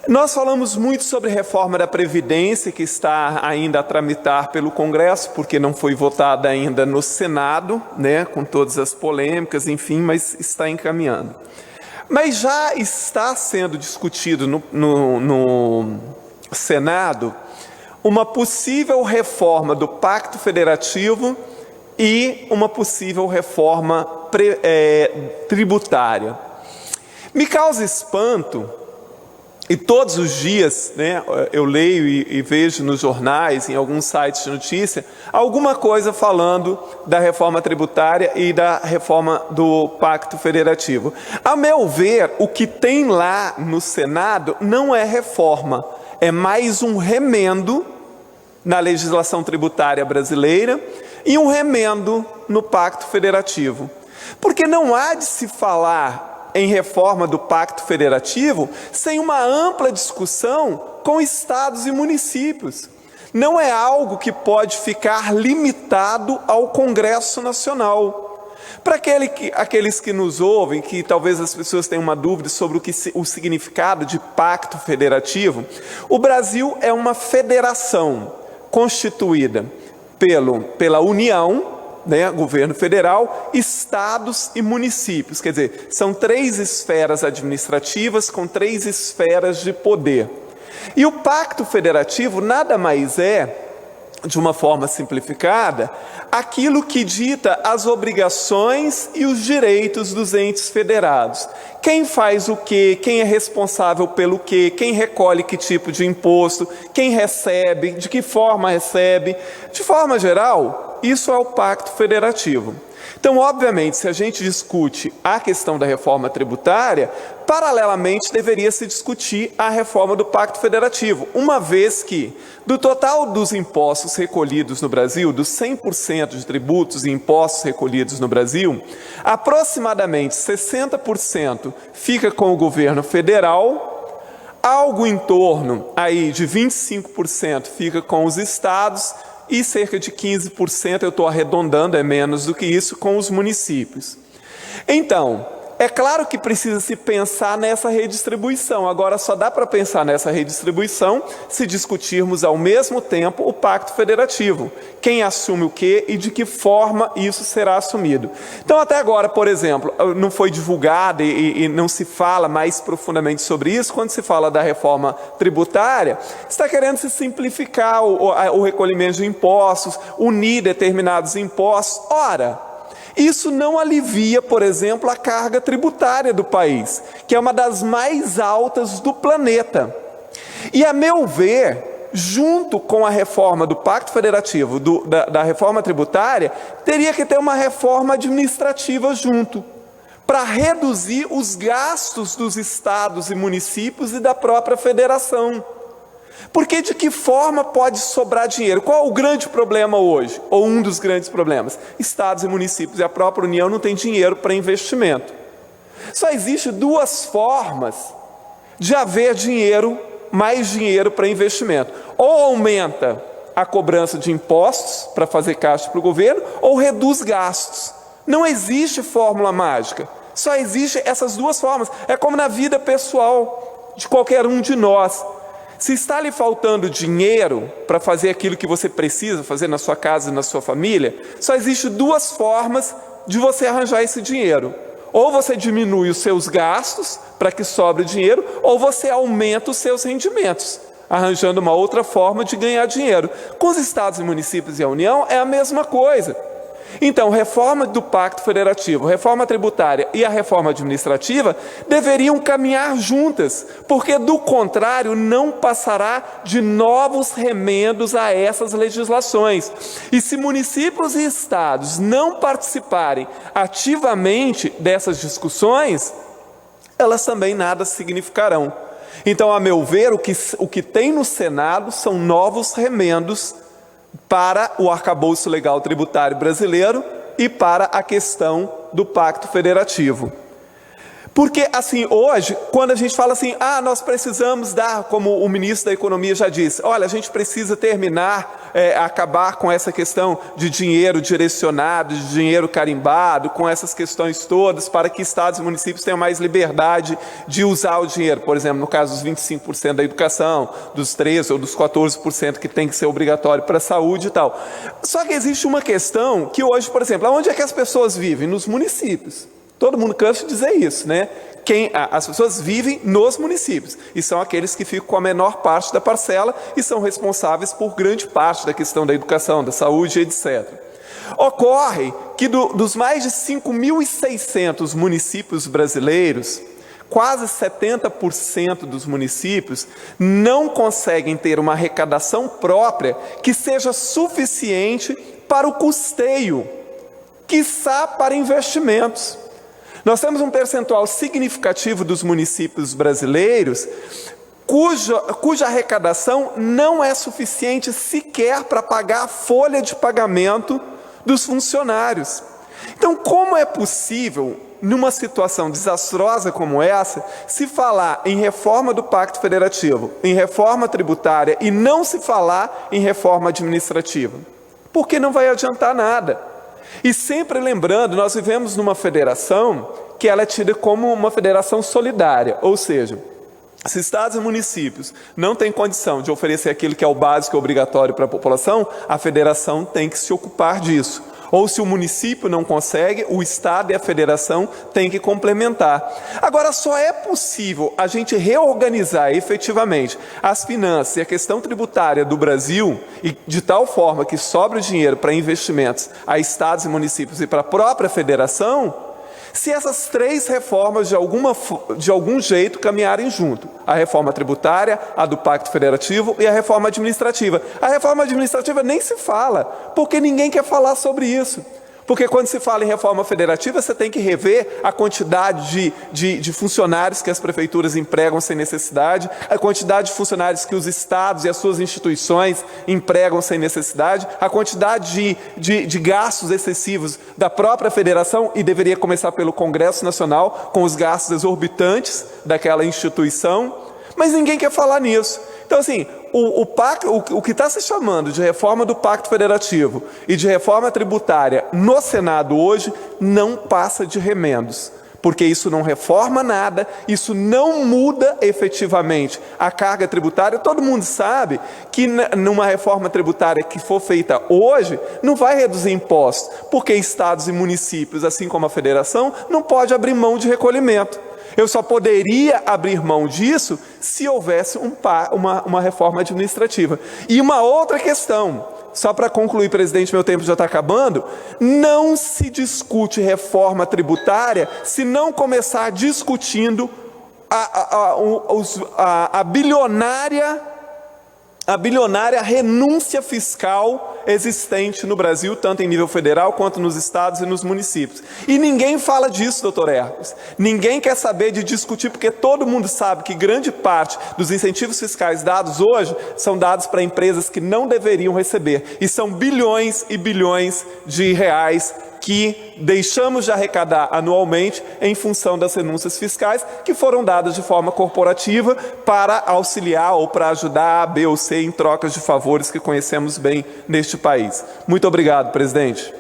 Nós falamos muito sobre reforma da Previdência, que está ainda a tramitar pelo Congresso, porque não foi votada ainda no Senado, né, com todas as polêmicas, enfim, mas está encaminhando. Mas já está sendo discutido no Senado uma possível reforma do Pacto Federativo e uma possível reforma tributária. Me causa espanto, e todos os dias, né, eu leio e vejo nos jornais, em alguns sites de notícia, alguma coisa falando da reforma tributária e da reforma do Pacto Federativo. A meu ver, o que tem lá no Senado não é reforma, é mais um remendo na legislação tributária brasileira e um remendo no Pacto Federativo. Porque não há de se falar em reforma do Pacto Federativo sem uma ampla discussão com estados e municípios. Não é algo que pode ficar limitado ao Congresso Nacional. Para aqueles que nos ouvem, que talvez as pessoas tenham uma dúvida sobre o significado de Pacto Federativo, o Brasil é uma federação constituída pela União, né, governo federal, estados e municípios. Quer dizer, são 3 esferas administrativas com 3 esferas de poder. E o Pacto Federativo nada mais é, de uma forma simplificada, aquilo que dita as obrigações e os direitos dos entes federados. Quem faz o quê, quem é responsável pelo quê, quem recolhe que tipo de imposto, quem recebe, de que forma recebe. De forma geral, isso é o Pacto Federativo. Então, obviamente, se a gente discute a questão da reforma tributária, paralelamente deveria se discutir a reforma do Pacto Federativo, uma vez que, do total dos impostos recolhidos no Brasil, dos 100% de tributos e impostos recolhidos no Brasil, aproximadamente 60% fica com o governo federal, algo em torno aí de 25% fica com os estados, e cerca de 15%, eu estou arredondando, é menos do que isso, com os municípios. Então, é claro que precisa se pensar nessa redistribuição. Agora, só dá para pensar nessa redistribuição se discutirmos ao mesmo tempo o Pacto Federativo. Quem assume o quê e de que forma isso será assumido. Então, até agora, por exemplo, não foi divulgado e não se fala mais profundamente sobre isso. Quando se fala da reforma tributária, está querendo se simplificar o recolhimento de impostos, unir determinados impostos. Ora, isso não alivia, por exemplo, a carga tributária do país, que é uma das mais altas do planeta. E, a meu ver, junto com a reforma do Pacto Federativo, da reforma tributária, teria que ter uma reforma administrativa junto, para reduzir os gastos dos estados e municípios e da própria federação. Porque de que forma pode sobrar dinheiro? Qual é o grande problema hoje? Ou um dos grandes problemas? Estados e municípios e a própria União não têm dinheiro para investimento. Só existe 2 formas de haver dinheiro, mais dinheiro para investimento. Ou aumenta a cobrança de impostos para fazer caixa para o governo, ou reduz gastos. Não existe fórmula mágica. Só existem essas 2 formas. É como na vida pessoal de qualquer um de nós. Se está lhe faltando dinheiro para fazer aquilo que você precisa fazer na sua casa e na sua família, só existem 2 formas de você arranjar esse dinheiro. Ou você diminui os seus gastos para que sobre dinheiro, ou você aumenta os seus rendimentos, arranjando uma outra forma de ganhar dinheiro. Com os estados e municípios e a União é a mesma coisa. Então, reforma do Pacto Federativo, reforma tributária e a reforma administrativa deveriam caminhar juntas, porque do contrário não passará de novos remendos a essas legislações. E se municípios e estados não participarem ativamente dessas discussões, elas também nada significarão. Então, a meu ver, o que tem no Senado são novos remendos para o arcabouço legal tributário brasileiro e para a questão do Pacto Federativo. Porque, assim, hoje, quando a gente fala assim, nós precisamos dar, como o ministro da Economia já disse, olha, a gente precisa terminar, acabar com essa questão de dinheiro direcionado, de dinheiro carimbado, com essas questões todas, para que estados e municípios tenham mais liberdade de usar o dinheiro. Por exemplo, no caso dos 25% da educação, dos 13% ou dos 14% que tem que ser obrigatório para a saúde e tal. Só que existe uma questão que hoje, por exemplo, onde é que as pessoas vivem? Nos municípios. Todo mundo cansa de dizer isso, né? As pessoas vivem nos municípios e são aqueles que ficam com a menor parte da parcela e são responsáveis por grande parte da questão da educação, da saúde, etc. Ocorre que dos mais de 5.600 municípios brasileiros, quase 70% dos municípios não conseguem ter uma arrecadação própria que seja suficiente para o custeio, quiçá para investimentos. Nós temos um percentual significativo dos municípios brasileiros cuja arrecadação não é suficiente sequer para pagar a folha de pagamento dos funcionários. Então, como é possível, numa situação desastrosa como essa, se falar em reforma do Pacto Federativo, em reforma tributária e não se falar em reforma administrativa? Porque não vai adiantar nada. E sempre lembrando, nós vivemos numa federação que ela é tida como uma federação solidária, ou seja, se estados e municípios não têm condição de oferecer aquilo que é o básico e obrigatório para a população, a federação tem que se ocupar disso. Ou se o município não consegue, o estado e a federação têm que complementar. Agora, só é possível a gente reorganizar efetivamente as finanças e a questão tributária do Brasil, e de tal forma que sobre o dinheiro para investimentos a estados e municípios e para a própria federação, se essas três reformas de algum jeito caminharem junto. A reforma tributária, a do Pacto Federativo e a reforma administrativa. A reforma administrativa nem se fala, porque ninguém quer falar sobre isso. Porque quando se fala em reforma federativa, você tem que rever a quantidade de funcionários que as prefeituras empregam sem necessidade, a quantidade de funcionários que os estados e as suas instituições empregam sem necessidade, a quantidade de gastos excessivos da própria federação, e deveria começar pelo Congresso Nacional, com os gastos exorbitantes daquela instituição, mas ninguém quer falar nisso. Então, assim, o que está se chamando de reforma do Pacto Federativo e de reforma tributária no Senado hoje não passa de remendos, porque isso não reforma nada, isso não muda efetivamente a carga tributária. Todo mundo sabe que numa reforma tributária que for feita hoje, não vai reduzir impostos, porque estados e municípios, assim como a federação, não pode abrir mão de recolhimento. Eu só poderia abrir mão disso se houvesse uma reforma administrativa. E uma outra questão, só para concluir, presidente, meu tempo já está acabando, não se discute reforma tributária se não começar discutindo a bilionária renúncia fiscal existente no Brasil, tanto em nível federal quanto nos estados e nos municípios. E ninguém fala disso, doutor Hercules. Ninguém quer saber de discutir, porque todo mundo sabe que grande parte dos incentivos fiscais dados hoje são dados para empresas que não deveriam receber. E são bilhões e bilhões de reais que deixamos de arrecadar anualmente em função das renúncias fiscais que foram dadas de forma corporativa para auxiliar ou para ajudar a B ou C em trocas de favores que conhecemos bem neste país. Muito obrigado, presidente.